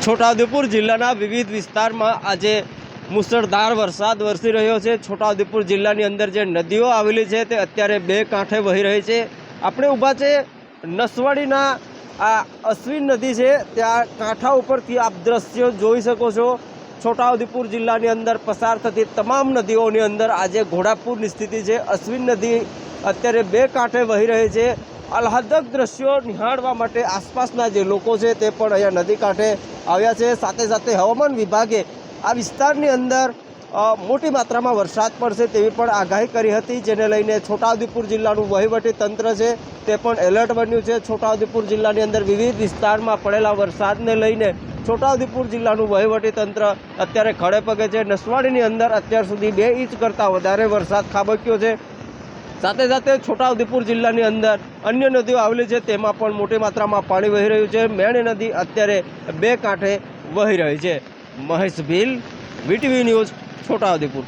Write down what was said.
છોટાઉદેપુર જિલ્લાના વિવિધ વિસ્તારમાં આજે મુસળધાર વરસાદ વરસી રહ્યો છે। છોટાઉદેપુર જિલ્લાની અંદર જે નદીઓ આવેલી છે તે અત્યારે બે કાંઠે વહી રહી છે। આપણે ઊભા છે નસવાડીના આ અશ્વિન નદી છે ત્યાં કાંઠા ઉપરથી આપ દ્રશ્યો જોઈ શકો છો। છોટાઉદેપુર જિલ્લાની અંદર પસાર થતી તમામ નદીઓની અંદર આજે ઘોડાપૂરની સ્થિતિ છે। અશ્વિન નદી અત્યારે બે કાંઠે વહી રહી છે। આહલાદક દ્રશ્યો નિહાળવા માટે આસપાસના જે લોકો છે તે પણ અહીંયા નદી કાંઠે આવ્યા છે। સાથે સાથે હવામાન વિભાગે આ વિસ્તારની અંદર મોટી માત્રામાં વરસાદ પડશે તેવી પણ આગાહી કરી હતી, જેને લઈને છોટાઉદેપુર જિલ્લાનું વહીવટી તંત્ર છે તે પણ એલર્ટ બન્યું છે। છોટાઉદેપુર જિલ્લાની અંદર વિવિધ વિસ્તારમાં પડેલા વરસાદને લઈને છોટાઉદેપુર જિલ્લાનું વહીવટી તંત્ર અત્યારે ખડે પગે છે। નસવાડીની અંદર અત્યાર સુધી 2 ઇંચ કરતાં વધારે વરસાદ ખાબક્યો છે। સાથે સાથે છોટાઉદેપુર જિલ્લાની અંદર અન્ય નદીઓ આવેલી છે તેમાં પણ મોટી માત્રામાં પાણી વહી રહ્યું છે। મેણ નદી અત્યારે બે કાંઠે વહી રહી છે। Mahesh Bhil, VTV news, Chhota Udepur.